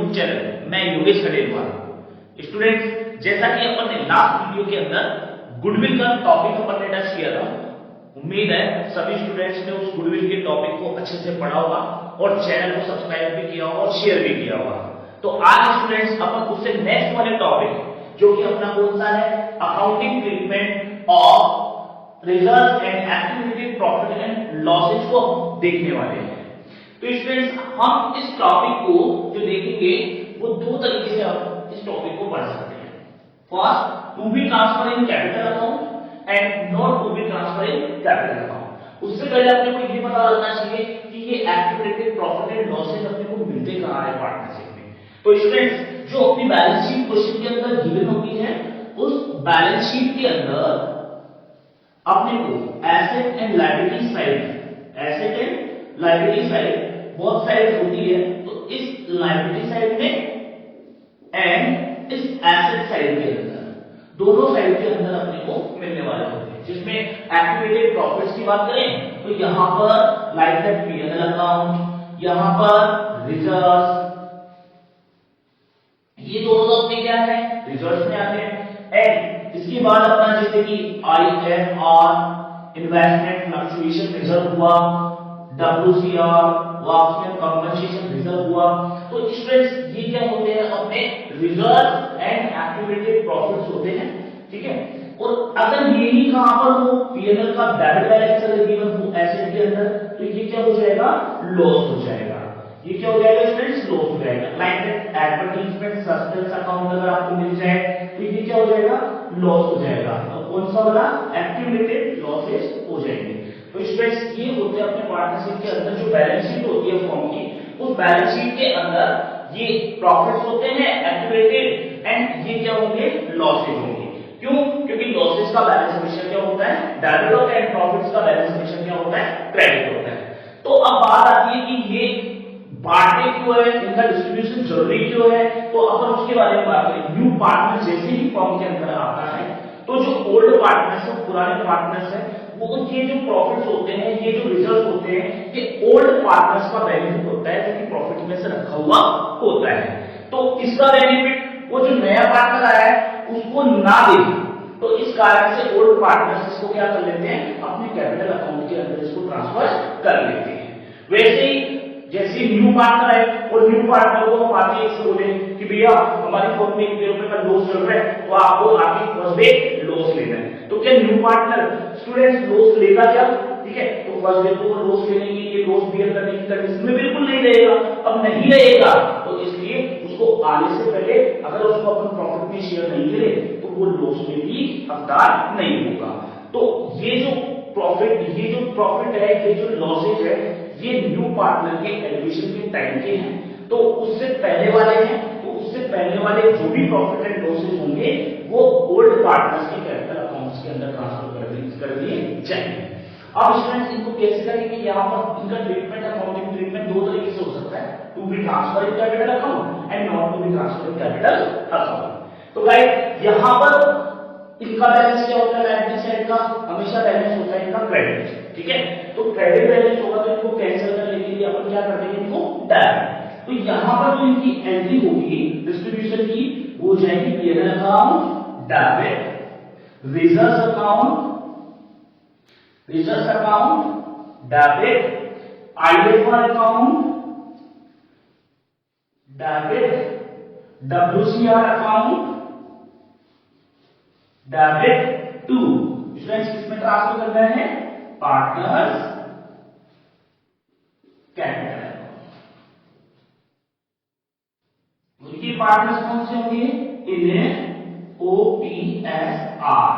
YouTube channel. मैं Yogesh Khandelwal. Students, जैसा कि अपन ने लास्ट वीडियो के अंदर गुडविल का टॉपिक अपन ने टच किया था, उम्मीद है सभी स्टूडेंट्स ने उस गुडविल के टॉपिक को अच्छे से पढ़ा होगा और चैनल को सब्सक्राइब भी किया होगा और शेयर भी किया होगा। तो आज स्टूडेंट्स अपन उससे नेक्स्ट वाले टॉपिक जो कि अपना कौन सा है, accounting treatment of reserve and accumulated profit and losses को देखने वाले हैं। तो स्टूडेंट्स, हम इस टॉपिक को जो देखेंगे वो दो तरीके से हम इस टॉपिक को पढ़ सकते हैं। First, to be transfer in capital account and not to be transfer in capital account. उससे पहले अपने को ये पता लगना चाहिए कि ये एक्यूमुलेटेड प्रॉफिट एंड लॉसेज अपने को मिलते कहां है पार्टनरशिप में। तो स्टूडेंट्स, जो अपनी बैलेंस शीट क्वेश्चन के अंदर गिवन होती है, उस बैलेंस शीट के अंदर अपने को asset and liability side, asset and liability side बहुत साइड होती है। तो इस लायबिलिटी साइड में एंड इस एसेट साइड के अंदर, दोनों साइड के अंदर अपने को मिलने वाले होते हैं। जिसमें एक्यूमुलेटेड प्रॉफिट्स की बात करें तो यहां पर लाइक दैट पीएनएल अकाउंट, यहां पर रिजर्व्स, ये दोनों अपने क्या है, रिजर्व्स में आते हैं। एंड इसके बाद अपना जैसे कि आईएफआर, इन्वेस्टमेंट फ्लक्चुएशन रिजर्व हुआ, डब्ल्यूसीआर, वापस में कंपनसेशन रिजर्व हुआ। तो स्टूडेंट्स, ये क्या होते हैं, अपने रिजर्व एंड एक्यूमुलेटेड प्रॉफिट्स होते हैं। ठीक है, और अगर यही कहां पर हो, पीएनएल का डेबिट बैलेंस अगर गिवन हो एसेट के अंदर, तो ये क्या हो जाएगा, लॉस हो जाएगा। ये क्या हो जाएगा स्टूडेंट्स, लॉस हो जाएगा। Like that advertisement suspense account अगर आपको मिल जाए तो ये क्या हो जाएगा, लॉस हो जाएगा। तो कौन सा वाला, एक्यूमुलेटेड लॉसेस हो जाएंगे। तो स्टूडेंट्स, ये होते हैं अपने पार्टनरशिप के अंदर जो बैलेंस शीट होती है फॉर्म की, उस बैलेंस शीट के अंदर ये प्रॉफिट्स होते हैं एक्यूमुलेटेड एंड ये क्या होंगे, लॉसेज होंगे। क्यों? क्योंकि लॉसेज का बैलेंस हमेशा क्या होता है, डेबिट होता है, एंड प्रॉफिट्स का बैलेंस हमेशा क्या होता है, क्रेडिट होता है। तो अब बात आती है कि ये बांटे क्यों है, इनका डिस्ट्रीब्यूशन जरूरी क्यों है। तो अपन उसके बारे में बात करें। न्यू पार्टनर जैसे ही फॉर्म के अंदर आता है तो जो ओल्ड पार्टनर्स है, पुराने पार्टनर्स है, वो ये जो प्रॉफिट्स होते हैं, ये जो रिजर्व होते हैं, ये ओल्ड पार्टनर्स का बेनिफिट होता है जो कि प्रॉफिट में से रखा हुआ होता है। तो इसका बेनिफिट वो जो नया पार्टनर आया है उसको ना दे, तो इस कारण से ओल्ड पार्टनर्स इसको क्या कर लेते हैं, अपने कैपिटल अकाउंट के अंदर इसको ट्रांसफर कर लेते हैं। वैसे ही जैसे न्यू पार्टनर है और न्यू पार्टनर को हम आके इससे बोले कि भैया हमारी फर्म में 1 रुपए का लॉस चल रहा है, तो आपको आके फर्स्ट डे लॉस लेना है। तो क्या न्यू पार्टनर स्टूडेंट्स लॉस लेगा क्या? ठीक है, तो फर्स्ट डे को लॉस लेने की, ये लॉस बियर करने की कंडीशन में बिल्कुल नहीं रहेगा। अब नहीं रहेगा तो इसलिए उसको आने से पहले अगर उसको अपन प्रॉफिट में शेयर नहीं करे तो वो लॉस में भी हकदार नहीं होगा। तो ये जो प्रॉफिट है, ये जो लॉसेज है, ये न्यू पार्टनर के एडमिशन के टाइम के हैं। तो उससे पहले वाले हैं, तो उससे पहले वाले जो भी प्रॉफिट एंड लॉसेज होंगे वो ओल्ड पार्टनर्स के कैपिटल अकाउंट्स के अंदर ट्रांसफर कर दिए जाएंगे। अब स्टूडेंट्स, इनको कैसे करेंगे, यहाँ पर इनका ट्रीटमेंट, अकाउंटिंग ट्रीटमेंट दो तरीके से हो सकता है, to be transfer in capital account and not to be transfer in capital account. तो गाइस, यहाँ पर इनका बैलेंस क्या होता है, लायबिलिटी साइड का हमेशा बैलेंस होता है इनका क्रेडिट। ठीक है, तो क्रेडिट बैलेंस होगा तो इनको कैंसिल करने के लिए अपन क्या कर देंगे, इनको डेबिट। तो यहां पर जो इनकी एंट्री होगी डिस्ट्रीब्यूशन की, वो हो जाएगी PNL account debit, reserve account debit, IFR account debit, WCR account debit to, students किसमें ट्रांसफर करना है, पार्टनर्स कैपिटल अकाउंट। उनकी पार्टनर्स कौन से होंगे, इन्हें ओपीएसआर।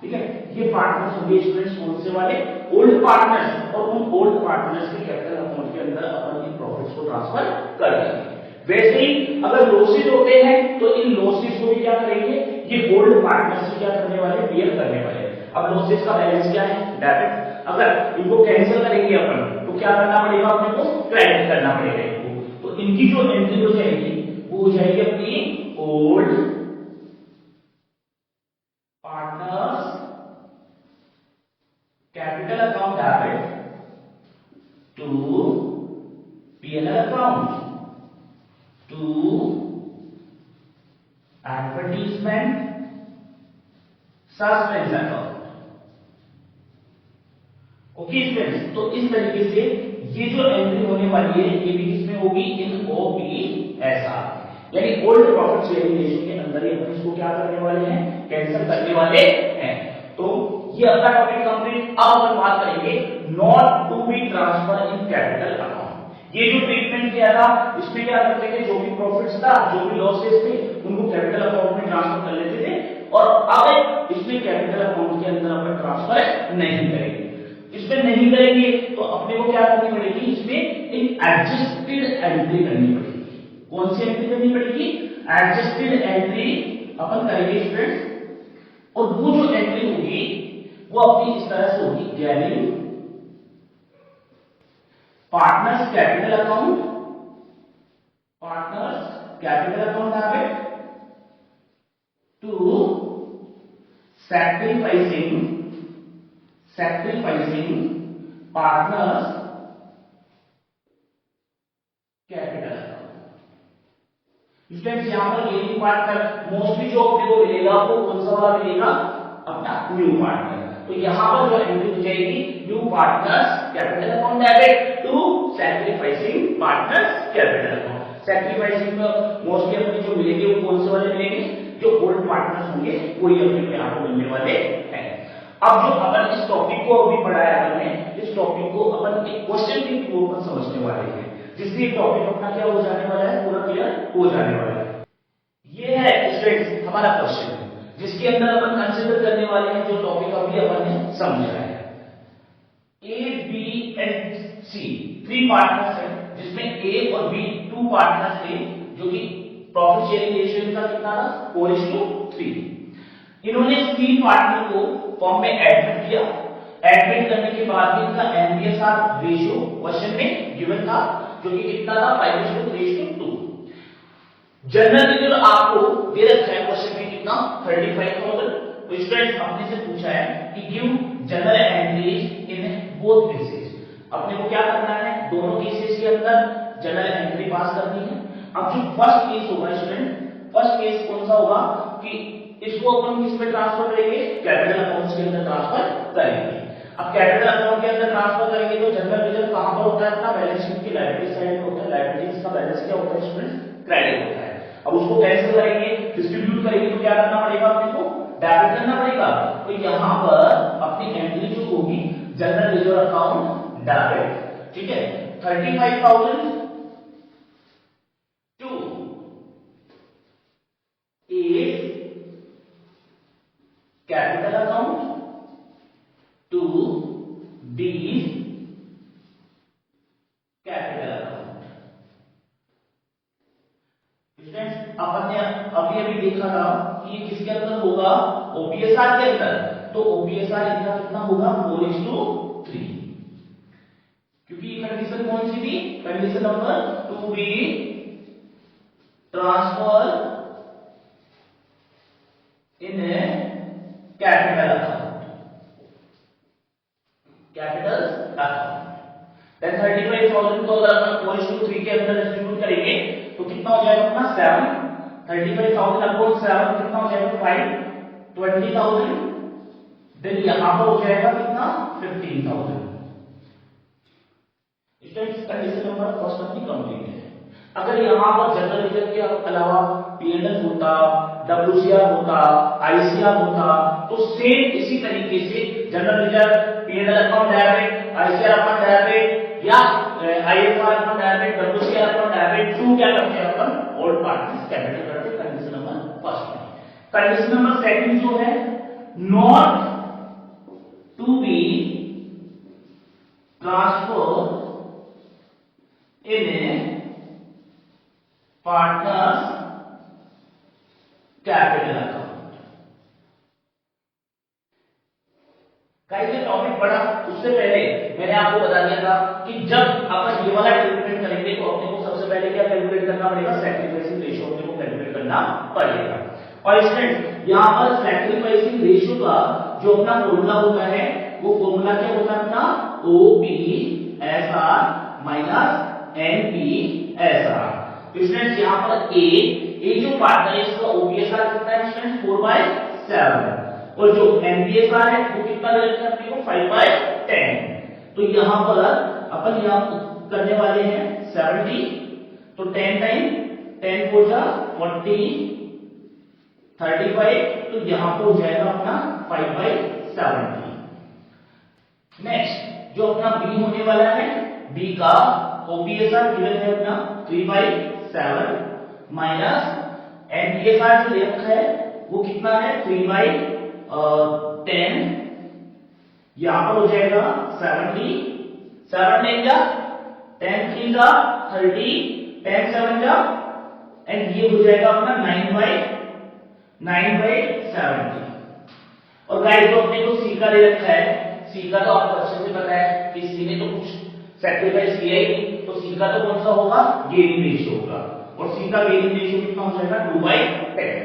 ठीक है, ये पार्टनर्स होंगे स्टूडेंट्स कौन से वाले, ओल्ड पार्टनर्स, और उन ओल्ड पार्टनर्स के कैपिटल अकाउंट के अंदर अपन इन प्रॉफिट्स को ट्रांसफर कर देंगे। वैसे ही अगर लॉसेज होते हैं तो इन लॉसेज को भी क्या करेंगे, ये ओल्ड पार्टनर्स से क्या करने वाले, बियर करने वाले। अब लॉसेज का बैलेंस क्या है, डेबिट। अगर इनको कैंसिल करेंगे अपन तो क्या करना पड़ेगा, अपने को क्रेडिट करना पड़ेगा इनको। तो इनकी जो एंट्री हो जाएगी वो हो जाएगी अपनी old partners capital account debit to PNL account to advertisement suspense account. Okay friends, तो इस तरीके से ये जो एंट्री होने वाली है ये भी किसमें होगी, इन ओपीएसआर, यानी ओल्ड प्रॉफिट शेयरिंग रेशियो के अंदर ही अपन इसको क्या करने वाले हैं, कैंसिल करने वाले हैं। तो ये अपना टॉपिक कंप्लीट। अब अपन बात करेंगे not to be transfer in capital account. ये जो ट्रीटमेंट किया था इसमें क्या करते थे, जो भी प्रॉफिट्स था, जो भी लॉसेस थे, उनको कैपिटल अकाउंट में ट्रांसफर कर लेते थे, और अब इसमें कैपिटल अकाउंट के अंदर अपन ट्रांसफर नहीं करेंगे। इसमें नहीं करेंगे तो अपने को क्या करनी पड़ेगी, इसमें एक एडजस्टेड एंट्री करनी पड़ेगी। कौन सी एंट्री करनी पड़ेगी, एडजस्टेड एंट्री अपन करेंगे स्टूडेंट्स। और वो जो एंट्री होगी वो अपनी इस तरह से होगी, gaining partners capital account, partners capital account debit to sacrificing partners capital account। Students यहां पर गेनिंग पार्टनर मोस्टली जो अपने को मिलेगा वो कौन सा वाला मिलेगा, अपना न्यू पार्टनर। तो यहां पर जो एंट्री हो जाएगी, new partners capital account debit to sacrificing partners capital account. Sacrificing में मोस्टली अपने जो मिलेंगे वो कौन से वाले मिलेंगे, जो ओल्ड पार्टनर्स होंगे वही अपने को यहां पर मिलने वाले हैं। अब जो अपन इस टॉपिक को अभी पढ़ाया हमने, इस टॉपिक को अपन एक क्वेश्चन के थ्रू अपन समझने वाले हैं, जिससे टॉपिक अपना क्या हो जाने वाला है, पूरा क्लियर हो जाने वाला है। ये है स्टूडेंट्स हमारा क्वेश्चन, जिसके अंदर अपन कंसीडर करने वाले हैं जो टॉपिक अभी अपन ने समझा है। A B and C 3 partners हैं, जिसमें ए और बी 2 पार्टनर्स थे, जो कि प्रॉफिट शेयरिंग रेशियो इनका कितना था, 4:3। इन्होंने 3 पार्टनर को फॉर्म में एडमिट किया। एडमिट करने के बाद भी इनका एनबीएसआर रेशियो क्वेश्चन में गिवन था, जो कि कितना था, 5:2। जनरल रिजर्व आपको दे रखा है क्वेश्चन में कितना, 35,000। तो स्टूडेंट्स अपने से पूछा है कि give general entries in both cases. अपने को क्या करना है, दोनों केसेस के अंदर जनरल एंट्री पास करनी है। अब जो फर्स्ट केस होगा स्टूडेंट, फर्स्ट केस कौन सा होगा कि इसको अपन किस में ट्रांसफर करेंगे, कैपिटल अकाउंट्स के अंदर ट्रांसफर करेंगे। अब कैपिटल अकाउंट के अंदर ट्रांसफर करेंगे तो जनरल रिजर्व कहां पर होता है, अपना बैलेंस शीट की लायबिलिटी साइड में होता है। लायबिलिटीज का बैलेंस क्या होता है स्टूडेंट, क्रेडिट होता है। अब उसको कैंसिल करेंगे, डिस्ट्रीब्यूट करेंगे, तो क्या करना पड़ेगा, अपने को डेबिट करना पड़ेगा। तो यहां पर अपनी एंट्री जो होगी जनरल रिजर्व अकाउंट डेबिट, ठीक है, 35,000 to A capital account to B capital account. Students अपन ने अभी देखा था कि ये किसके अंदर होगा, ओपीएसआर के अंदर। तो ओपीएसआर इनका कितना होगा, 4:3, क्योंकि कंडीशन कौन सी थी, condition number 2 be transfer in capital account, capital account. Then 35,000 को अगर अपन 4:3 के अंदर डिस्ट्रीब्यूट करेंगे तो कितना हो जाएगा अपना 7। 35,000 अपॉन 7 कितना हो जाएगा 5, 20,000। देन यहां पर हो जाएगा कितना 15,000। स्टूडेंट्स कंडीशन नंबर फर्स्ट अपनी कंप्लीट है। अगर यहां पर जनरल रिजर्व के अलावा पीएनएल होता, डब्ल्यूसीआर होता, आईसीआर होता, तो सेम इसी तरीके से general reserve, PNL account debit, ICR account debit या IFR account debit, WCR account debit to क्या करते हैं अपन, ओल्ड पार्टनर्स कैपिटल करते हैं। Condition number first. Condition number second जो है, not to be transfer in partners capital account. कैसे टॉपिक पढ़ा उससे पहले मैंने आपको बता दिया था कि जब अपन ये वाला ट्रीटमेंट करेंगे तो अपने को सबसे पहले क्या कैलकुलेट करना पड़ेगा, सैक्रिफाइसिंग रेशियो अपने को कैलकुलेट करना पड़ेगा। और स्टूडेंट यहां पर सैक्रिफाइसिंग रेशियो का जो अपना फॉर्मूला होता है, वो फॉर्मूला क्या होता है अपना, ओपीएसआर माइनस एनपीएसआर। तो स्टूडेंट्स यहाँ पर ए जो पार्टनर है इसका ओपीएसआर कितना है स्टूडेंट्स 4/7 और जो एनपीएसआर है वो कितना दे रखा है अपने को 5/10। तो यहाँ पर अपन यहाँ करने वाले हैं 70 तो 10 टाइम 10 4 जा 40 35 तो यहाँ पर हो जाएगा अपना 5/70। नेक्स्ट जो अपना बी होने वाला है बी का ओपीएसआर गिवन है अपना 3/7 माइनस एनपीएसआर जो रखा है वो कितना है 3/10 यहां पर हो जाएगा 70 7 9 जा 10 3 जा 30 10 7 जा एंड ये हो जाएगा अपना 9/70। और गाइस जो अपने को सी का दे रखा है सी का तो आपको अच्छे से पता है कि सी ने तो कुछ सैक्रिफाइस किया ही नहीं, तो सी का तो कौन सा होगा गेनिंग रेशियो होगा और सी का गेनिंग रेशियो कितना हो जाएगा 2/10।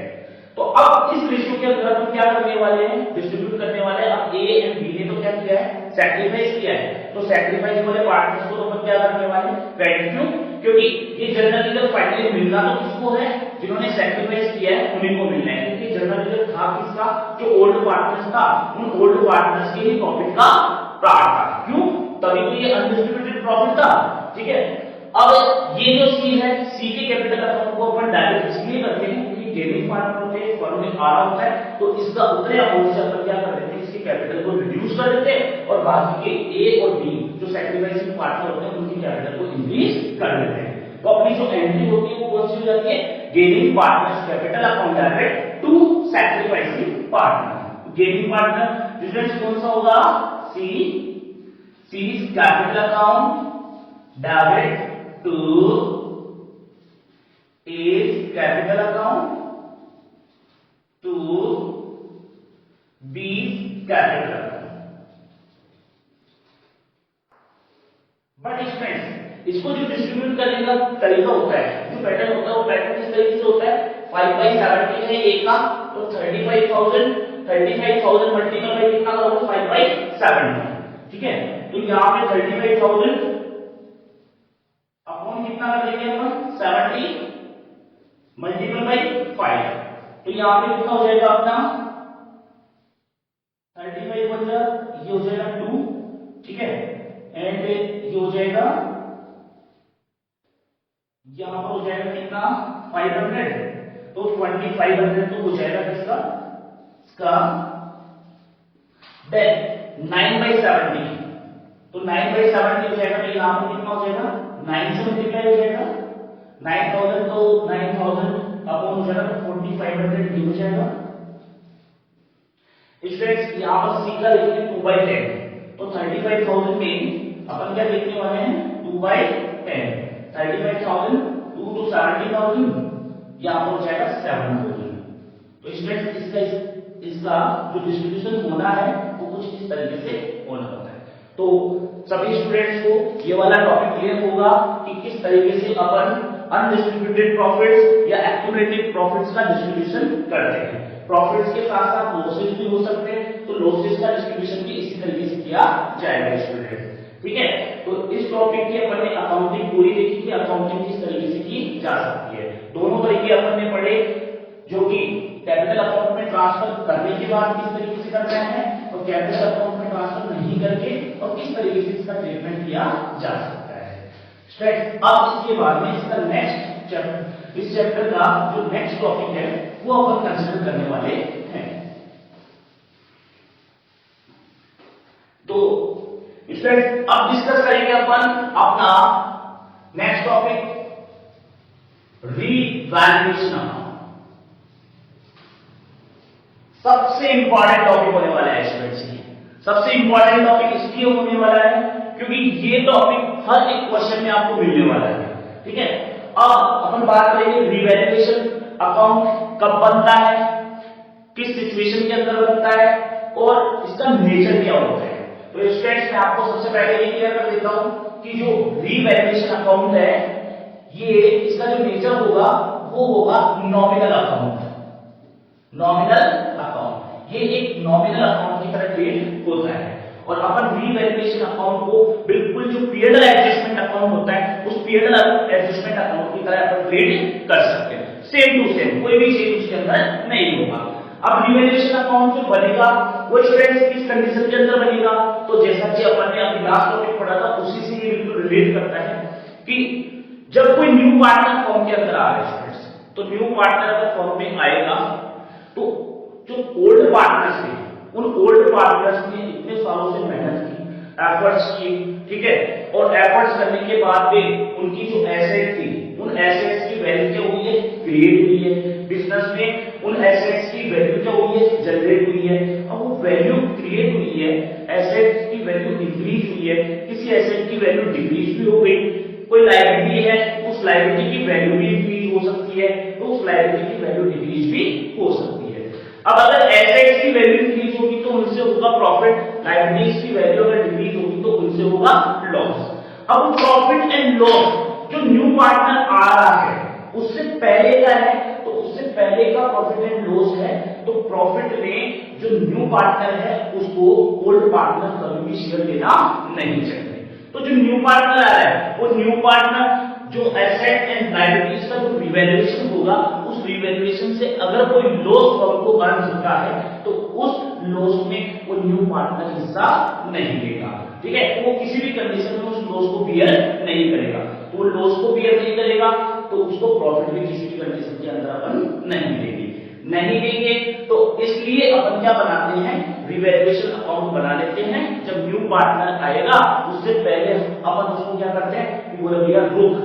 तो अब इस रेशियो के अंदर हम क्या करने वाले हैं डिस्ट्रीब्यूट करने वाले हैं। अब ए एंड बी ने तो क्या किया है सैक्रिफाइस किया है, तो सैक्रिफाइस वाले पार्टनर्स को तो हम क्या करने वाले हैं क्रेडिट क्यों, क्योंकि ये जनरल रिजर्व फाइनली मिलना तो किसको है जिन्होंने सैक्रिफाइस किया है उन्हीं को मिलना है, क्योंकि जनरल रिजर्व था किसका जो ओल्ड पार्टनर्स था उन ओल्ड पार्टनर्स के ही प्रॉफिट का पार्ट था। क्यों तभी तो ये अनडिस्ट्रीब्यूटेड प्रॉफिट था। ठीक है अब ये जो सी है सी के कैपिटल अकाउंट को अपन डायरेक्ट इसलिए करते हैं क्योंकि गेनिंग पार्टनर होते हैं फर्म में आ रहा होता है तो इसका उतने अमाउंट से अपन क्या कर देते हैं इसके कैपिटल को रिड्यूस कर देते हैं और बाकी के ए और बी जो सैक्रिफाइसिंग पार्टनर होते हैं उनकी कैपिटल को इंक्रीज कर देते हैं। तो अपनी जो एंट्री होती है वो कौन सी हो जाती है gaining partners capital account direct to sacrificing partner. Gaining partner difference कौन सा होगा C C's capital account debit to A's capital account to B's capital account। But students इसको जो डिस्ट्रीब्यूट करने का तरीका होता है जो पैटर्न होता है वो पैटर्न किस तरीके से होता है 5/70 है ए का तो 35,000 मल्टीपल बाय कितना करोगे 5/70। ठीक है तो यहां पे 35,000 अपॉन कितना कर देंगे अपन 70 मल्टीपल बाय 5 तो यहां पे कितना हो जाएगा अपना 35 बन जाएगा ये हो जाएगा 2। ठीक है एंड ये हो जाएगा यहां पर हो जाएगा कितना 500 तो 2500 तो हो जाएगा किसका इसका देन 9/70 तो 9/70 हो जाएगा तो यहां पर कितना हो जाएगा 9 से मल्टीप्लाई हो जाएगा 9000 तो 9000 अपॉन हो जाएगा 4500 ये हो जाएगा। स्टूडेंट्स यहां पर सी का लिखेंगे 2/10 तो 35,000 में अपन क्या लिखने वाले हैं 2/10 35,000 2 to 70,000 यहां पर हो जाएगा 7,000। तो स्टूडेंट्स इसका जो डिस्ट्रीब्यूशन होना है वो कुछ इस तरीके से होना होता है। तो सभी स्टूडेंट्स को ये वाला टॉपिक क्लियर होगा कि किस तरीके से अपन अनडिस्ट्रीब्यूटेड प्रॉफिट्स या एक्यूमुलेटेड प्रॉफिट्स का डिस्ट्रीब्यूशन करते हैं। प्रॉफिट्स के साथ साथ लॉसेस भी हो सकते हैं तो लॉसेस का डिस्ट्रीब्यूशन भी इसी तरीके से किया जाएगा स्टूडेंट्स। ठीक है तो इस टॉपिक की अपन ने अकाउंटिंग पूरी देखी कि अकाउंटिंग किस तरीके से की जा सकती है। दोनों तरीके अपन ने पढ़े जो कि कैपिटल अकाउंट में ट्रांसफर करने के बाद किस तरीके से करना है और कैपिटल अकाउंट में ट्रांसफर नहीं करके और किस तरीके से इसका ट्रीटमेंट किया जा सकता है। स्टूडेंट्स अब इसके बाद में इसका नेक्स्ट चैप्टर इस चैप्टर का जो नेक्स्ट टॉपिक है वो अपन कंसीडर करने वाले हैं। तो स्टूडेंट्स अब डिस्कस करेंगे अपन अपना नेक्स्ट टॉपिक रीवैल्यूएशन अकाउंट। सबसे इंपॉर्टेंट टॉपिक होने वाला है स्टूडेंट्स ये सबसे इंपॉर्टेंट टॉपिक इसलिए होने वाला है क्योंकि ये टॉपिक हर एक क्वेश्चन में आपको मिलने वाला है। ठीक है अब अपन बात करेंगे रीवैल्यूएशन अकाउंट कब बनता है किस सिचुएशन के अंदर बनता है और इसका नेचर क्या होता है। तो स्टूडेंट्स मैं आपको सबसे पहले ये क्लियर कर देता हूं कि जो रीवैल्यूएशन अकाउंट है ये इसका जो नेचर होगा वो होगा नॉमिनल अकाउंट। नॉमिनल अकाउंट ये एक नॉमिनल अकाउंट की तरह ट्रीट होता है और अपन रीवैल्यूएशन अकाउंट को बिल्कुल जो P&L एडजस्टमेंट अकाउंट होता है उस P&L एडजस्टमेंट अकाउंट की तरह अपन ट्रीट कर सकते हैं, सेम टू सेम, कोई भी चीज उसके अंदर नहीं होगा। अब रिवैल्यूएशन अकाउंट जो बनेगा वो स्टूडेंट्स किस कंडीशन के अंदर बनेगा, तो जैसा कि अपन ने अभी लास्ट टॉपिक पढ़ा था उसी से ये बिल्कुल रिलेट करता है कि जब कोई न्यू पार्टनर फॉर्म के अंदर आ रहा है स्टूडेंट्स, तो न्यू पार्टनर अगर फॉर्म में आएगा तो जो ओल्ड पार्टनर्स थे उन ओल्ड पार्टनर्स ने इतने सालों से मेहनत की, एफर्ट्स किए, ठीक है, और एफर्ट्स करने के बाद में उनकी जो एसेट थी उन एसेट्स की वैल्यू क्या हुई है, क्रिएट हुई है, बिजनेस में उन एसेट्स की वैल्यू क्या हुई है, जनरेट हुई है। अब वो वैल्यू क्रिएट हुई है, एसेट्स की वैल्यू इंक्रीज हुई है, किसी एसेट की वैल्यू डिक्रीज भी हो गई, कोई लायबिलिटी है उस लायबिलिटी की वैल्यू भी इंक्रीज हो सकती है, तो उस लायबिलिटी की वैल्यू डिक्रीज भी हो सकती है। अब अगर एसेट्स की वैल्यू इंक्रीज होगी तो उनसे होगा प्रॉफिट, लायबिलिटीज की वैल्यू अगर डिक्रीज होगी तो उनसे होगा लॉस। अब प्रॉफिट एंड लॉस जो न्यू पार्टनर आ रहा है उससे पहले का है, तो उससे पहले का प्रॉफिट एंड लॉस है, तो प्रॉफिट में जो न्यू पार्टनर है उसको ओल्ड पार्टनर कभी भी शेयर देना नहीं चाहिए। तो जो न्यू पार्टनर आ रहा है वो न्यू पार्टनर जो एसेट एंड लायबिलिटीज का जो रिवैल्यूएशन होगा उस रिवैल्यूएशन से अगर कोई लॉस फर्म को अर्न होता है तो उस लॉस में वो न्यू पार्टनर हिस्सा नहीं लेगा, ठीक है, वो किसी भी कंडीशन में उस लॉस को बियर नहीं करेगा। तो वो लॉस को बियर नहीं करेगा तो उसको प्रॉफिट भी किसी भी कंडीशन के अंदर अपन नहीं देंगे। तो इसलिए अपन क्या बनाते हैं, रिवैल्यूएशन अकाउंट बना लेते हैं। जब न्यू पार्टनर आएगा उससे पहले अपन उसको क्या करते हैं कि बोले भैया रुक,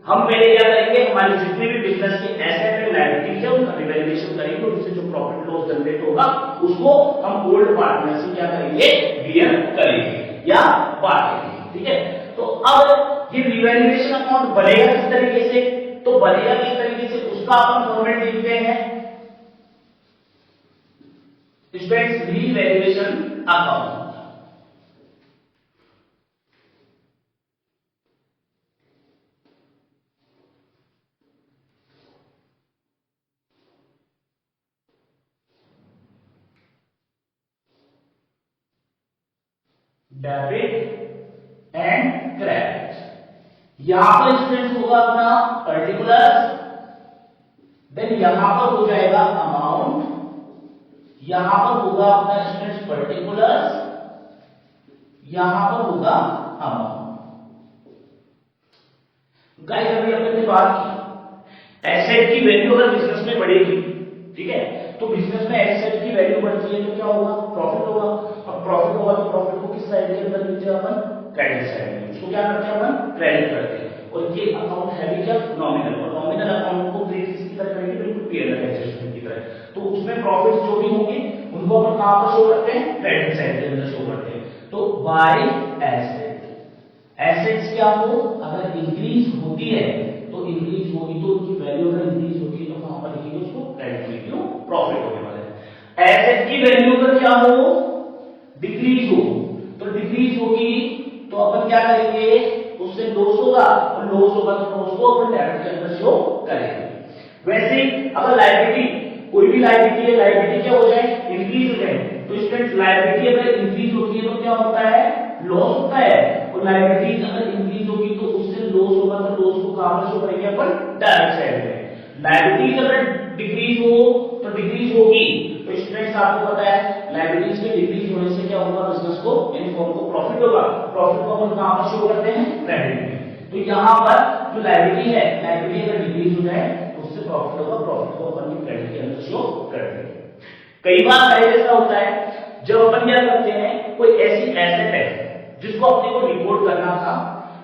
हम पहले क्या करेंगे, हमारे जितने भी बिजनेस के एसेट एंड लायबिलिटीज है उनका रिवैल्यूएशन करेंगे, उससे जो प्रॉफिट लॉस जनरेट होगा उसको हम ओल्ड पार्टनर से क्या करेंगे, बियर करेंगे या बांटेंगे, ठीक है। तो अब ये रिवैल्यूएशन अकाउंट बनेगा किस तरीके से, तो बनेगा किस तरीके से उसका अपन फॉर्मेट लिखते हैं students, revaluation account. Debit and credit, यहां पर स्टूडेंट्स होगा अपना पर्टिकुलर्स, देन यहां पर हो जाएगा अमाउंट, यहां पर होगा अपना स्टूडेंट्स पर्टिकुलर्स, यहां पर होगा अमाउंट। गाइस अभी हमने बात की एसेट की वैल्यू अगर बिजनेस में बढ़ेगी, ठीक है, तो बिजनेस में एसेट की वैल्यू बढ़ती है तो क्या होगा, प्रॉफिट होगा। अब प्रॉफिट होगा तो प्रॉफिट को किस साइड के अंदर लिखते हैं अपन, क्रेडिट साइड में, उसको क्या करते हैं अपन, क्रेडिट करते हैं। और ये अकाउंट है भी क्या, नॉमिनल, और नॉमिनल अकाउंट को ट्रीट किसकी तरह करेंगे, बिल्कुल P&L एडजस्टमेंट की तरह। तो उसमें प्रॉफिट जो भी होंगे उनको अपन कहां पर शो करते हैं, क्रेडिट साइड के अंदर शो करते हैं। तो बाय एसेट, एसेट्स क्या हो, अगर इंक्रीज होती है तो इंक्रीज होगी तो उनकी वैल्यू अगर इंक्रीज होती है तो वहां पर लिखेंगे उसको क्रेडिट में, क्यों, प्रॉफिट होने वाला है। एसेट की वैल्यू अगर क्या हो, डिक्रीज हो, तो डिक्रीज होगी तो अपन क्या करेंगे, उससे लॉस होगा, और लॉस होगा तो लॉस को अपन डेबिट के अंदर शो करेंगे। वैसे ही अगर लायबिलिटी, कोई भी लायबिलिटी है, लायबिलिटी क्या हो जाए, इंक्रीज हो जाए, तो स्टूडेंट लायबिलिटी अगर इंक्रीज होती है तो क्या होता है, लॉस होता है, और लायबिलिटी अगर इंक्रीज होगी तो उससे लॉस होगा तो लॉस को कहां पर शो करेंगे अपन, डायरेक्ट साइड में। लायबिलिटी अगर डिक्रीज हो तो डिक्रीज होगी, तो स्टूडेंट्स आपको पता है लायबिलिटीज के डिक्रीज होने से क्या होगा, बिजनेस को यानी फर्म को प्रॉफिट होगा, प्रॉफिट को अपन कहां पर शो करते हैं, क्रेडिट में। तो यहां पर जो लायबिलिटी है, लायबिलिटी अगर डिक्रीज हो जाए तो उससे प्रॉफिट होगा, प्रॉफिट को अपन क्रेडिट के अंदर शो कर देंगे। कई बार ऐसा होता है जब अपन क्या करते हैं, कोई ऐसी एसेट है जिसको अपने को रिपोर्ट करना था,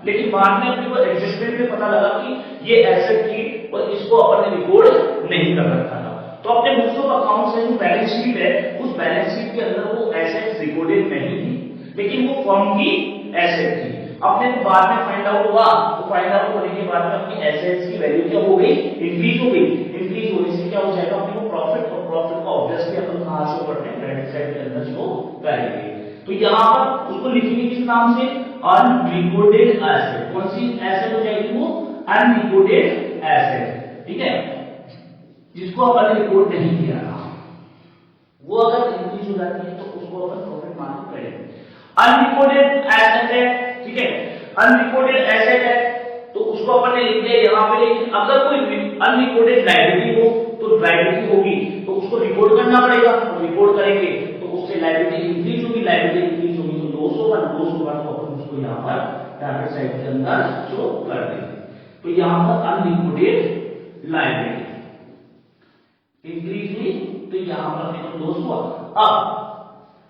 लेकिन बाद में अपने को एडजस्टमेंट में पता लगा कि ये एसेट थी और इसको अपन ने रिपोर्ट नहीं कर रखा था, तो अपने बुक्स ऑफ अकाउंट्स में जो बैलेंस शीट है उस बैलेंस शीट के अंदर वो एसेट्स रिकॉर्डेड नहीं थी, लेकिन वो फर्म की एसेट थी। अपने को बाद में फाइंड आउट हुआ, तो फाइंड आउट होने के बाद में अपनी एसेट्स की वैल्यू क्या हो गई, इंक्रीज हो गई। इंक्रीज होने से क्या हो जाएगा, अपने को प्रॉफिट, और प्रॉफिट को ऑब्वियसली अपन कहां शो करते हैं, क्रेडिट साइड के अंदर शो करेंगे। तो यहां पर उसको लिखेंगे किस नाम से, अनरिकॉर्डेड एसेट। कौन सी एसेट हो जाएगी वो, अनरिकॉर्डेड एसेट, ठीक है, जिसको अपन ने रिपोर्ट नहीं किया था, वो अगर इंक्रीज हो जाती है तो उसको अपन प्रॉफिट मान के करेंगे। अनरिकॉर्डेड एसेट है, ठीक है, अनरिकॉर्डेड एसेट है तो उसको अपन ने लिख दिया यहाँ पे। लेकिन अगर कोई अनरिकॉर्डेड लायबिलिटी हो तो लायबिलिटी होगी तो उसको रिकॉर्ड करना पड़ेगा, और रिकॉर्ड करेंगे तो उससे लायबिलिटी इंक्रीज होगी, लायबिलिटी इंक्रीज होगी तो लॉस होगा, लॉस होगा तो अपन उसको यहाँ पर डेबिट साइड के अंदर शो कर देंगे। तो यहाँ पर अनरिकॉर्डेड लायबिलिटी इंक्रीज हुई तो यहाँ पर देखो लॉस हुआ। अब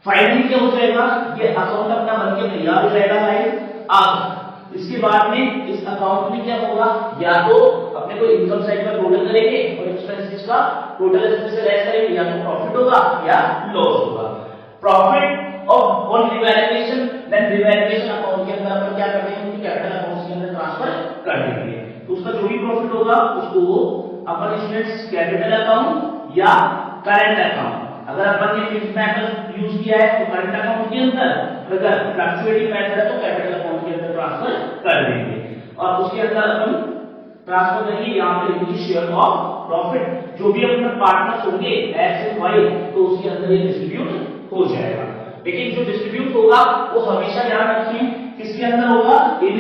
फाइनली क्या हो जाएगा, ये अकाउंट अपना बनके तैयार हो जाएगा गाइस। अब इसके बाद में इस अकाउंट में क्या होगा, या तो अपने को इनकम साइड का टोटल करेंगे और एक्सपेंसेस का टोटल एक्सपेंस से लेस करेंगे, या तो प्रॉफिट होगा या लॉस होगा। Profit of on revaluation, then revaluation account के अंदर अपन क्या कर देंगे, उनकी कैपिटल अकाउंट के अंदर ट्रांसफर कर देंगे। तो उसका जो भी प्रॉफिट होगा उसको अपन स्टूडेंट्स कैपिटल अकाउंट या करंट अकाउंट, अगर अपन ने फिक्स्ड मेथड यूज किया है तो करंट अकाउंट के अंदर, अगर फ्लक्चुएटिंग मेथड है तो कैपिटल अकाउंट के अंदर ट्रांसफर कर देंगे। और उसके अंदर अपन ट्रांसफर करेंगे, यहाँ पे लिखेंगे शेयर ऑफ प्रॉफिट, जो भी अपने पार्टनर्स होंगे एक्स एंड वाई तो उसके अंदर ये डिस्ट्रीब्यूट हो जाएगा। लेकिन जो डिस्ट्रीब्यूट होगा वो हमेशा ध्यान रखें किसके अंदर होगा, इन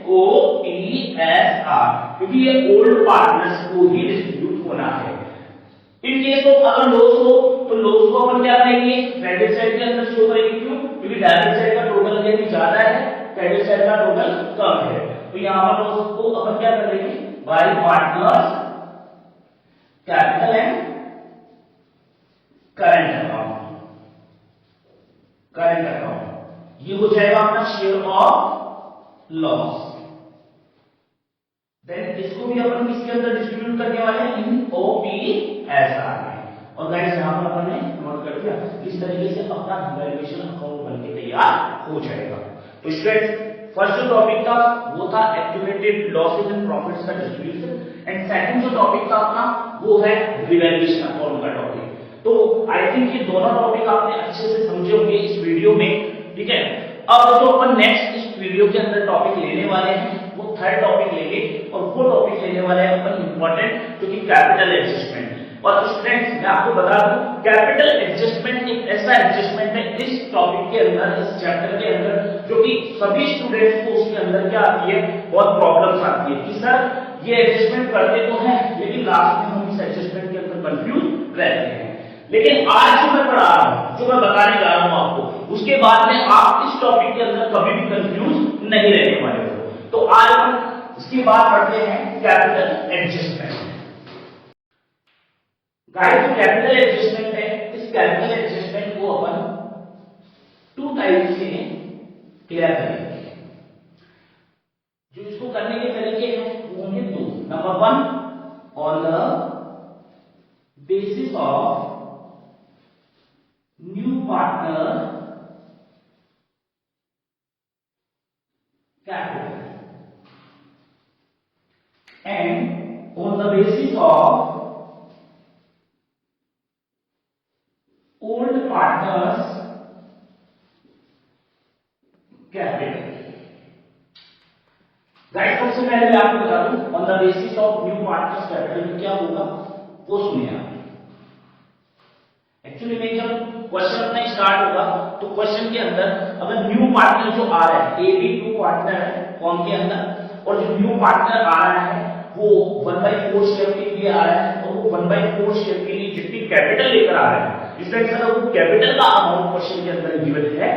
OESR, क्योंकि ये ओल्ड पार्टनर्स को ही डिस्ट्रीब्यूट होना है। इन केस ऑफ अगर लॉस हो तो लॉस को अपन क्या करेंगे, क्रेडिट साइड के अंदर शो करेंगे। क्यों, क्योंकि डेबिट साइड का टोटल यदि ज्यादा है, क्रेडिट साइड का टोटल कम है, तो यहाँ पर लॉस को अपन क्या करेंगे, bye partners capital and current account, current account ये हो जाएगा अपना शेयर ऑफ लॉस। देन इसको भी अपन किसके अंदर डिस्ट्रीब्यूट करने वाले हैं, इन OPSR में। और गाइस यहां पर अपन ने नोट कर दिया, इस तरीके से अपना रिवैल्यूएशन अकाउंट बनके तैयार हो जाएगा। तो स्टूडेंट्स फर्स्ट जो टॉपिक था वो था एक्यूमुलेटेड लॉसेस एंड प्रॉफिट्स का डिस्ट्रीब्यूशन, एंड सेकंड जो टॉपिक था अपना वो है रिवैल्यूएशन अकाउंट का टॉपिक। तो आई थिंक ये दोनों टॉपिक आपने अच्छे से समझे होंगे इस वीडियो में, ठीक है। अब जो अपन नेक्स्ट इस वीडियो के अंदर टॉपिक लेने वाले हैं वो थर्ड टॉपिक लेंगे, और वो टॉपिक लेने वाले हैं अपन इंपॉर्टेंट, जो कि कैपिटल एडजस्टमेंट। और स्टूडेंट्स मैं आपको बता दूं, कैपिटल एडजस्टमेंट एक ऐसा एडजस्टमेंट है इस टॉपिक के अंदर, इस चैप्टर के अंदर, जो कि सभी स्टूडेंट्स को उसके अंदर क्या आती है, बहुत प्रॉब्लम्स आती है कि सर ये एडजस्टमेंट करते तो हैं लेकिन लास्ट में हम इस एडजस्टमेंट के अंदर कंफ्यूज रहते हैं। लेकिन आज जो मैं पढ़ा रहा हूं, जो मैं बताने जा रहा हूं आपको, उसके बाद में आप इस टॉपिक के अंदर कभी भी कंफ्यूज नहीं रहने वाले हो। तो आज हम इसकी बात करते हैं कैपिटल एडजस्टमेंट। गाइस जो कैपिटल एडजस्टमेंट है, इस कैपिटल एडजस्टमेंट को अपन टू टाइप से क्लियर करेंगे। जो इसको करने के तरीके हैं वो होंगे दो। Number one, on the basis of new partner capital and on the basis of old partners capital। Guys सबसे पहले मैं आपको बता दूं, on the basis of new partners capital में क्या होगा वो सुनिए आप। एक्चुअली में जब क्वेश्चन अपना स्टार्ट होगा तो क्वेश्चन के अंदर अगर न्यू पार्टनर जो आ रहा है, AB2 पार्टनर है फॉर्म के अंदर, और जो न्यू पार्टनर आ रहा है वो 1/4 शेयर के लिए आ रहा है, और वो 1/4 शेयर के लिए जितनी कैपिटल लेकर आ रहा है, इसलिए अगर वो कैपिटल का अमाउंट क्वेश्चन के अंदर गिवन है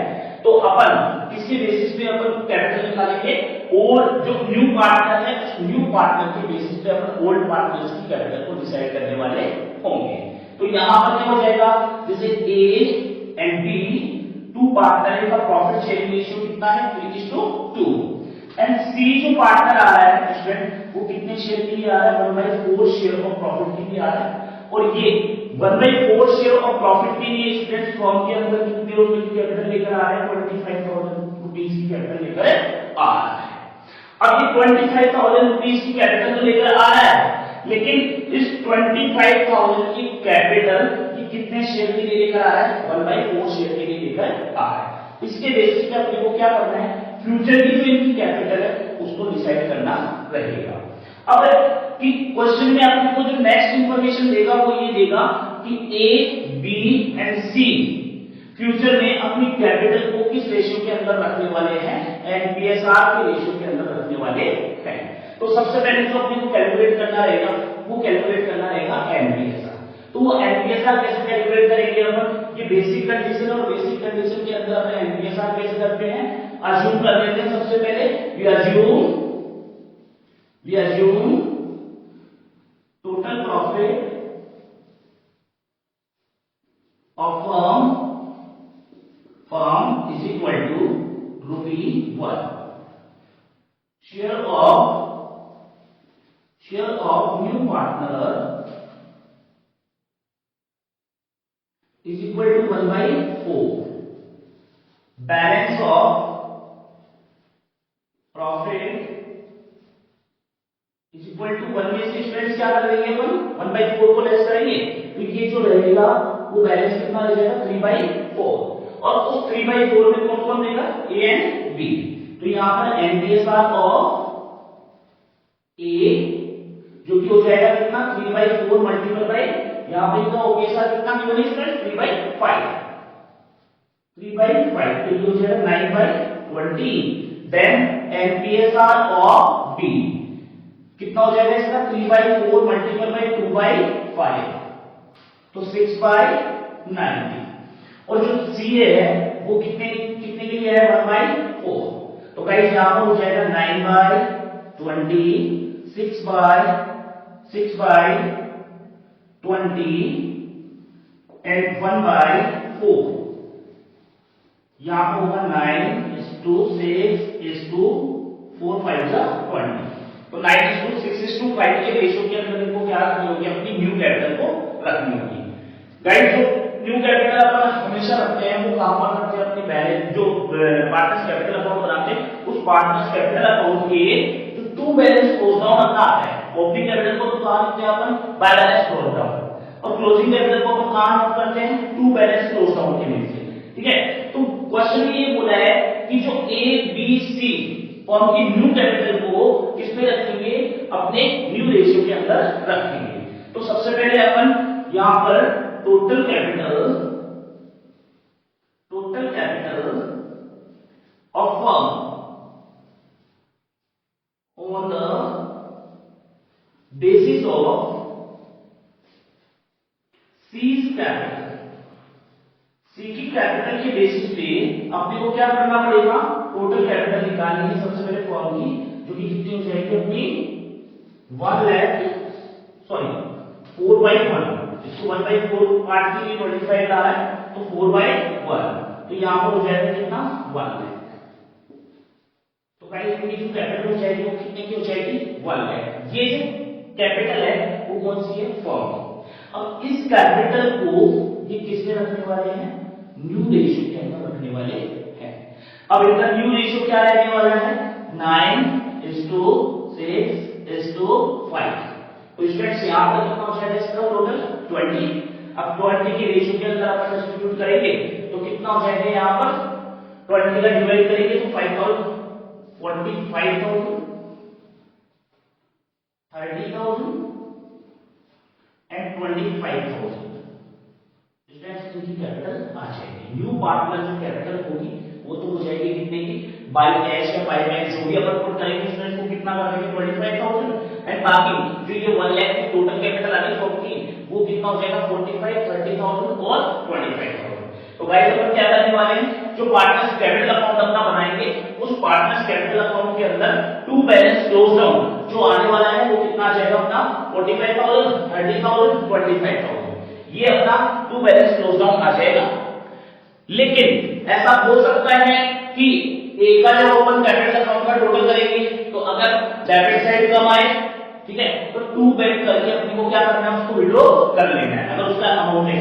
तो अपन किसके बेसिस पे अपन कैपिटल निकालेंगे, और जो न्यू पार्टनर है उस न्यू पार्टनर के बेसिस पे अपन ओल्ड पार्टनर्स की कैपिटल को डिसाइड करने वाले होंगे। तो यहां पर क्या हो जाएगा, जैसे A and B two partner का प्रॉफिट शेयरिंग रेशियो कितना है, 3:2, एंड C जो पार्टनर आ रहा है स्टूडेंट वो कितने शेयर के लिए आ रहा है, 1/4 शेयर ऑफ प्रॉफिट के लिए आ रहा है। और ये 1/4 शेयर ऑफ प्रॉफिट के लिए स्टूडेंट फॉर्म के अंदर कितने रुपए की कैपिटल लेकर आ रहे हैं, 25,000 रुपीस की कैपिटल लेकर आ रहा है। अब ये 25,000 रुपीस की कैपिटल तो लेकर आ रहा है, लेकिन इस 25,000 की कैपिटल ये कितने शेयर के लिए लेकर आ रहा है, 1/4 शेयर के लिए लेकर आ रहा है। इसके बेसिस पे अपने को क्या करना है, फ्यूचर की जो इनकी कैपिटल है उसको डिसाइड करना रहेगा। अब कि क्वेश्चन में आपको को जो नेक्स्ट इंफॉर्मेशन देगा वो ये देगा कि A, B and C future में अपनी कैपिटल को किस रेशियो के अंदर रखने वाले हैं, एनपीएसआर के रेशियो के अंदर रखने वाले हैं। तो सबसे पहले जो अपने को कैलकुलेट करना रहेगा वो कैलकुलेट करना रहेगा एनपीएसआर। तो वो एनपीएसआर कैसे कैलकुलेट करेंगे अपन, ये बेसिक कंडीशन और बेसिक कंडीशन के अंदर अपन एनपीएसआर कैसे करते हैं, अज्यूम कर लेते हैं। सबसे पहले we assume total profit of firm is equal to ₹1. Share of new partner is equal to 1/4. Balance of profit is equal to 1 में से स्टूडेंट्स क्या कर देंगे अपन 1/4 को लेस करेंगे, तो ये जो रहेगा वो बैलेंस कितना रह जाएगा 3/4। और उस 3/4 में कौन कौन देगा, ए एंड बी। तो यहां पर एनपीएसआर ऑफ ए जो कि हो जाएगा कितना 3/4 मल्टीपल बाय यहां पे इसका ओकेएसआर कितना गिवन है स्टूडेंट 3/5 तो ये हो जाएगा 9/20। देन एनपीएसआर ऑफ बी कितना हो जाएगा इसका 3/4 मल्टीपल बाय 2/5 तो 6/90। और जो सी है वो कितने कितने के लिए है 1/4। तो गाइस यहां पर हो जाएगा 9/20 6/20 एंड 1/4। यहां पर होगा 9:6:4 5 20। तो 9:6:5 के रेशियो के अंदर इनको क्या रखनी होगी, अपनी न्यू कैपिटल को रखनी होगी। गाइस जो न्यू कैपिटल अपन हमेशा रखते हैं वो कहां पर रखते हैं, अपनी बैलेंस जो पार्टनर्स कैपिटल अकाउंट बनाते हैं उस पार्टनर्स कैपिटल अकाउंट के जो टू बैलेंस क्लोज डाउन आता है, ओपनिंग कैपिटल को तो कहां लिखते हैं अपन बाय बैलेंस क्लोज डाउन, और क्लोजिंग कैपिटल को अपन कहां नोट करते हैं टू बैलेंस क्लोज डाउन के नीचे। ठीक है, तो क्वेश्चन में ये बोला है कि जो ए बी सी फॉर्म की न्यू कैपिटल को किसमें रखेंगे, अपने न्यू रेशियो के अंदर रखेंगे। तो सबसे पहले अपन यहां पर total capital of firm on the basis of C's capital, C की कैपिटल के बेसिस पे अपने को क्या करना पड़ेगा, टोटल कैपिटल निकालनी है सबसे पहले फर्म की, जो कि कितनी हो जाएगी अपनी 4/1। इसको 1/4 काट के लिए 25 रहा है तो 4/1 तो यहां पर हो जाएगा कितना 1 लाख। तो गाइस इनकी जो कैपिटल हो जाएगी वो कितने की हो जाएगी 1 लाख। ये जो कैपिटल है वो कौन सी है, फर्म। अब इस कैपिटल को ये किसमें रखने वाले हैं, न्यू रेशियो के अंदर रखने वाले हैं। अब इनका न्यू रेशियो क्या रहने वाला है 9:6:5। तो स्टूडेंट्स यहां पर कितना हो जाएगा इसका टोटल 20। अब 20 के रेशियो के अंदर अपन सब्स्टिट्यूट करेंगे तो कितना हो जाएगा, यहां पर 20 का डिवाइड करेंगे तो 5000 45,000 30,000 एंड 25,000 स्टूडेंट्स इनकी कैपिटल आ जाएगी। न्यू पार्टनर जो कैपिटल होगी वो तो हो जाएगी कितने की, बाय कैश या बाय बैंक जो भी अपन पुट करेंगे स्टूडेंट्स को कितना कर देंगे 25,000 एंड बाकी जो ये 1 लाख की टोटल कैपिटल आ गई फर्म की वो कितना हो जाएगा 45 30,000 और 25,000। तो गाइस अपन क्या करने वाले हैं, जो पार्टनर्स कैपिटल अकाउंट अपना बनाएंगे उस पार्टनर्स कैपिटल अकाउंट के अंदर टू बैलेंस क्लोज डाउन जो आने वाला है वो कितना आ जाएगा अपना 45,000 30,000 25,000। ये अपना टू बैलेंस क्लोज डाउन आ जाएगा। लेकिन ऐसा हो सकता है कि एक का जब ओपन कैपिटल अकाउंट का टोटल करेंगे तो अगर डेबिट साइड कम आए, ठीक है, तो टू बैक करके अपने को क्या करना है उसको विड्रॉ कर लेना है अगर उसका अमाउंट है।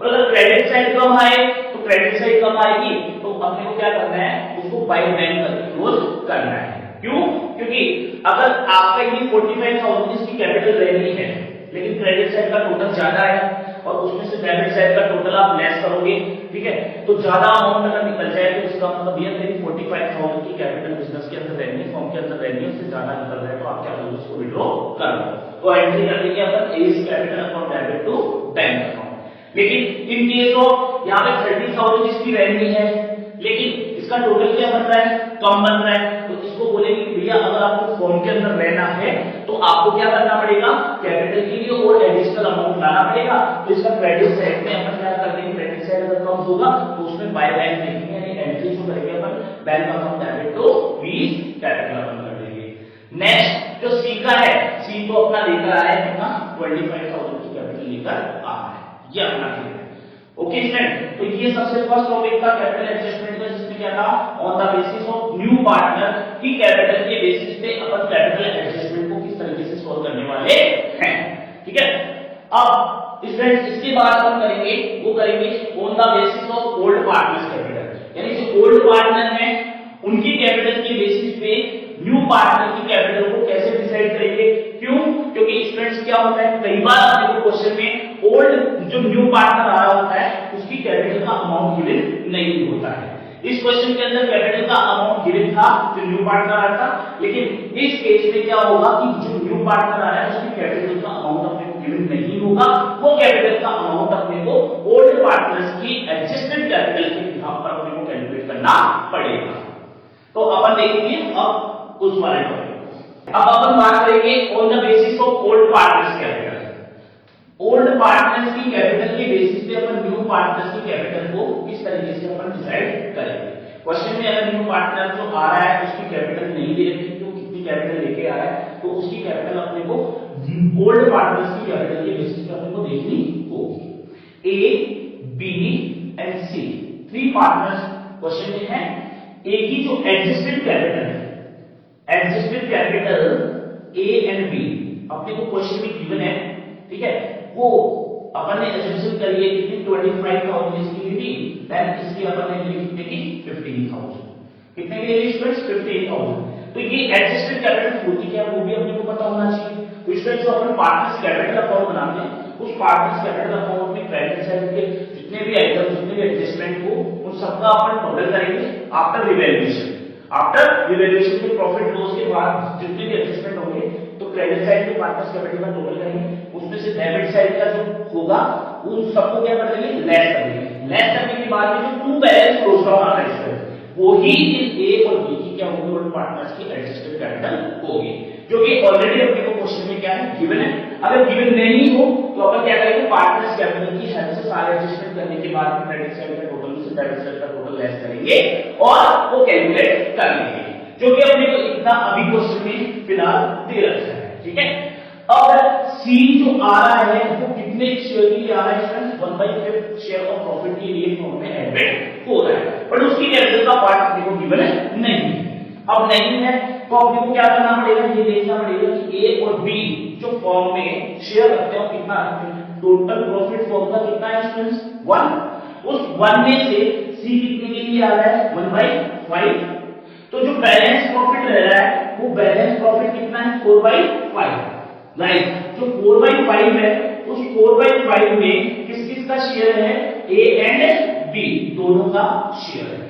और अगर क्रेडिट साइड कम आए तो क्रेडिट साइड कम आएगी तो अपने को क्या करना है उसको बाय बैंक करके क्लोज करना है। क्यों, क्योंकि अगर आपका ये 45,000 इसकी कैपिटल रहनी है लेकिन क्रेडिट साइड का टोटल ज्यादा है और उसमें से डेबिट साइड का टोटल आप लेस करोगे, ठीक है, तो ज्यादा अमाउंट अगर निकल जाए तो इसका मतलब ये तेरी 45,000 की कैपिटल बिजनेस के अंदर रहनी है, फर्म के अंदर रहनी है, उससे ज्यादा निकल रहा है तो आप क्या करोगे उसको विड्रॉ कर लो। तो एंट्री कर देंगे अपन is capital account debit to bank account. लेकिन इन केस ऑफ यहां पे 30,000 इसकी रहनी है लेकिन इसका टोटल क्या बन रहा है, कम बन रहा है। तो इसको बोलेंगे भैया अगर आपको फॉर्म के अंदर रहना है तो आपको क्या करना पड़ेगा, कैपिटल के लिए और एडिशनल अमाउंट लाना पड़ेगा। तो इसका क्रेडिट साइड में अपन क्या कर देंगे, क्रेडिट साइड अगर कम होगा तो उसमें बाय बैंक लिखेंगे, यानी एंट्री जो करेंगे अपन bank account debit to 20 capital अपन कर देंगे। नेक्स्ट जो सी का है, सी तो अपना लेकर आया है कितना 25,000 की कैपिटल लेकर आ रहा है, ये अपना क्लियर है। ओके स्टूडेंट, तो ये सबसे फर्स्ट टॉपिक था कैपिटल एडजस्टमेंट का, जिसमें क्या था, on the basis of new partner की कैपिटल के बेसिस पे अपन कैपिटल एडजस्टमेंट को किस तरीके से सॉल्व करने वाले हैं। ठीक है, अब स्टूडेंट इसके बाद अपन करेंगे, वो करेंगे on the basis of old partners capital, यानी जो ओल्ड पार्टनर हैं उनकी कैपिटल के बेसिस पे न्यू पार्टनर की कैपिटल को कैसे डिसाइड करेंगे। क्यों, क्योंकि स्टूडेंट्स क्या होता है, कई बार आपको क्वेश्चन में ओल्ड जो न्यू पार्टनर आ रहा होता है उसकी कैपिटल का अमाउंट गिवन नहीं होता है। इस क्वेश्चन के अंदर कैपिटल का अमाउंट गिवन था जो न्यू पार्टनर आ रहा था, लेकिन इस केस में क्या होगा कि जो न्यू पार्टनर आ रहा है उसकी कैपिटल का अमाउंट अपने को गिवन नहीं होगा, वो कैपिटल का अमाउंट अपने को ओल्ड पार्टनर्स की एडजस्टेड कैपिटल के बिहाफ पर अपने को कैलकुलेट करना पड़ेगा। तो अपन देखेंगे अब उस वाले टॉपिक। अब अपन बात करेंगे on the basis of old partners capital. Old partners की कैपिटल के बेसिस पे अपन न्यू पार्टनर्स की कैपिटल को किस तरीके से अपन डिसाइड करेंगे। क्वेश्चन में अगर न्यू पार्टनर जो आ रहा है उसकी कैपिटल नहीं दे रखी, तो कितनी कैपिटल लेके आ रहा है, तो उसकी कैपिटल अपने को ओल्ड पार्टनर्स की कैपिटल के बेसिस पे अपने को देखनी होगी। A, B and C, 3 partners question में है। ए की जो एडजस्टेड कैपिटल है, adjusted capital A and B अपने को क्वेश्चन में गिवन है, ठीक है, वो अपन ने एज्यूम करी है कितनी 25,000 इसकी ली, देन इसकी अपन ने ली कितने की 15,000, कितने की ली स्टूडेंट्स 15,000। तो ये एडजस्टेड कैपिटल होती क्या वो भी अपने को पता होना चाहिए। तो स्टूडेंट्स जो अपन पार्टनर्स कैपिटल अकाउंट बनाते हैं उस पार्टनर्स कैपिटल अकाउंट में क्रेडिट साइड के जितने भी आइटम जितने भी एडजस्टमेंट को उन सबका अपन टोटल करेंगे आफ्टर रिवैल्यूएशन। आफ्टर रिवैल्यूएशन के प्रॉफिट लॉस के बाद जितने भी एडजस्टमेंट होंगे तो क्रेडिट साइड के पार्टनर्स कैपिटल का टोटल करेंगे, उसमें से डेबिट साइड का जो होगा उन सबको क्या कर देंगे, लेस कर देंगे। लेस करने के बाद में जो टू बैलेंस क्लोज डाउन आ रहा है वो ही इस ए और बी की क्या होगी, ओल्ड पार्टनर्स की एडजस्टेड कैपिटल होगी, जो कि ऑलरेडी अपने को क्वेश्चन में क्या है गिवन है। अगर गिवन नहीं हो तो अपन क्या करेंगे, पार्टनर्स कैपिटल की हेल्प से सारे एडजस्टमेंट करने के बाद में क्रेडिट साइड का टोटल से डेबिट साइड का टोटल लेस करेंगे और वो कैलकुलेट कर लेंगे, जो कि अपने को इतना अभी क्वेश्चन में फिलहाल दे रखा है। ठीक है, अब सी जो आ रहा है वो कितने शेयर के लिए आ रहा है फ्रेंड्स, 1/5 शेयर ऑफ प्रॉफिट के लिए फॉर्म में एडमिट हो रहा है, बट उसकी कैपिटल का पार्ट अपने को गिवन नहीं है। अब नहीं है तो अपने को क्या करना पड़ेगा, ये देखना पड़ेगा कि ए और बी जो फॉर्म में शेयर रखते हैं कितना रखते हैं। टोटल प्रॉफिट फॉर्म का कितना है स्टूडेंट्स 1, उस 1 में से सी कितने के लिए आ रहा है 1/5, तो जो बैलेंस प्रॉफिट रह रहा है वो बैलेंस प्रॉफिट कितना है 4/5। राइट, जो 4/5 है उस 4/5 में किस किस का शेयर है, ए एंड बी दोनों का शेयर है।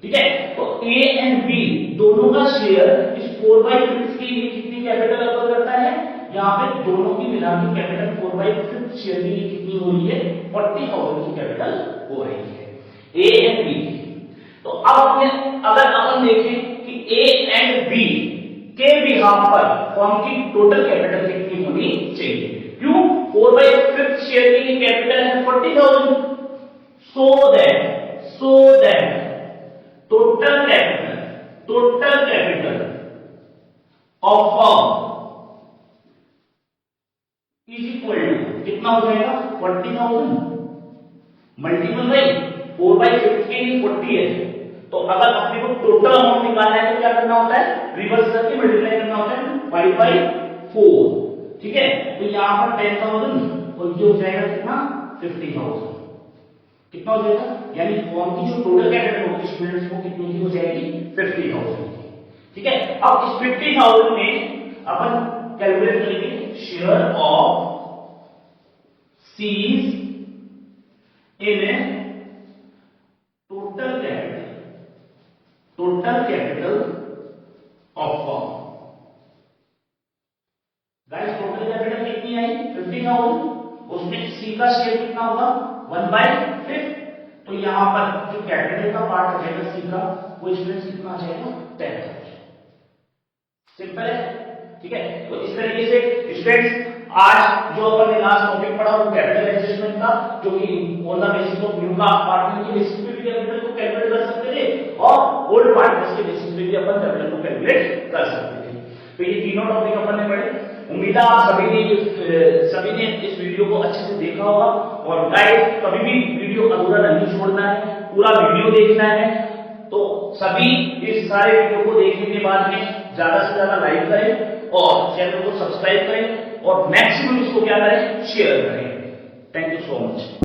ठीक है, तो ए एंड बी दोनों का शेयर इस 4/5 के लिए कितनी कैपिटल अगर करता है, यहाँ पे दोनों की मिला के कैपिटल 4/5 शेयर के लिए कितनी हो रही है 40,000 की कैपिटल हो रही है ए एंड बी। तो अब अगर अपन देखें कि ए एंड बी के बिहाफ पर फर्म की टोटल कैपिटल कितनी होनी चाहिए, क्यों 4/5 शेयर के लिए कैपिटल है 40,000, so that total capital of firm is equal to कितना हो जाएगा 40,000 मल्टीपल बाई 4/5 के लिए 40 है। तो अगर अपने को टोटल अमाउंट निकालना है तो क्या करना होता है, रिवर्स करके मल्टीप्लाई करना होता है 5/4। ठीक है, तो यहां पर 10,000 और ये हो जाएगा कितना 50,000, कितना हो जाएगा, यानी फॉर्म की जो टोटल कैपिटल होगी स्टूडेंट्स को कितनी की हो जाएगी 50,000। ठीक है, अब इस 50,000 में अपन कैलकुलेट करेंगे share of C's in total capital of firm. Guys total capital कितनी आई 50,000, उसमें सी का शेयर कितना होगा 1/5। तो यहां पर जो कैपिटल का पार्ट आ जाएगा सी का, वो स्टूडेंट्स कितना आ जाएगा 10,000। सिंपल है, ठीक है। तो इस तरीके से स्टूडेंट्स आज जो अपन ने लास्ट टॉपिक पढ़ा वो कैपिटल एडजस्टमेंट था, जो कि on the basis of new का पार्टनर के बेसिस पे भी कैपिटल को कैलकुलेट कर सकते थे और ओल्ड पार्टनर्स के बेसिस पे भी अपन कैपिटल को कैलकुलेट कर सकते थे। तो ये तीनों टॉपिक अपन ने पढ़े। उम्मीद है आप सभी ने इस वीडियो को अच्छे से देखा होगा। और गाइस कभी भी वीडियो अधूरा नहीं छोड़ना है, पूरा वीडियो देखना है। तो सभी इस सारे वीडियो को देखने के बाद में ज्यादा से ज्यादा लाइक करें और चैनल को सब्सक्राइब करें और मैक्सिमम इसको क्या करें, शेयर करें। Thank you so much.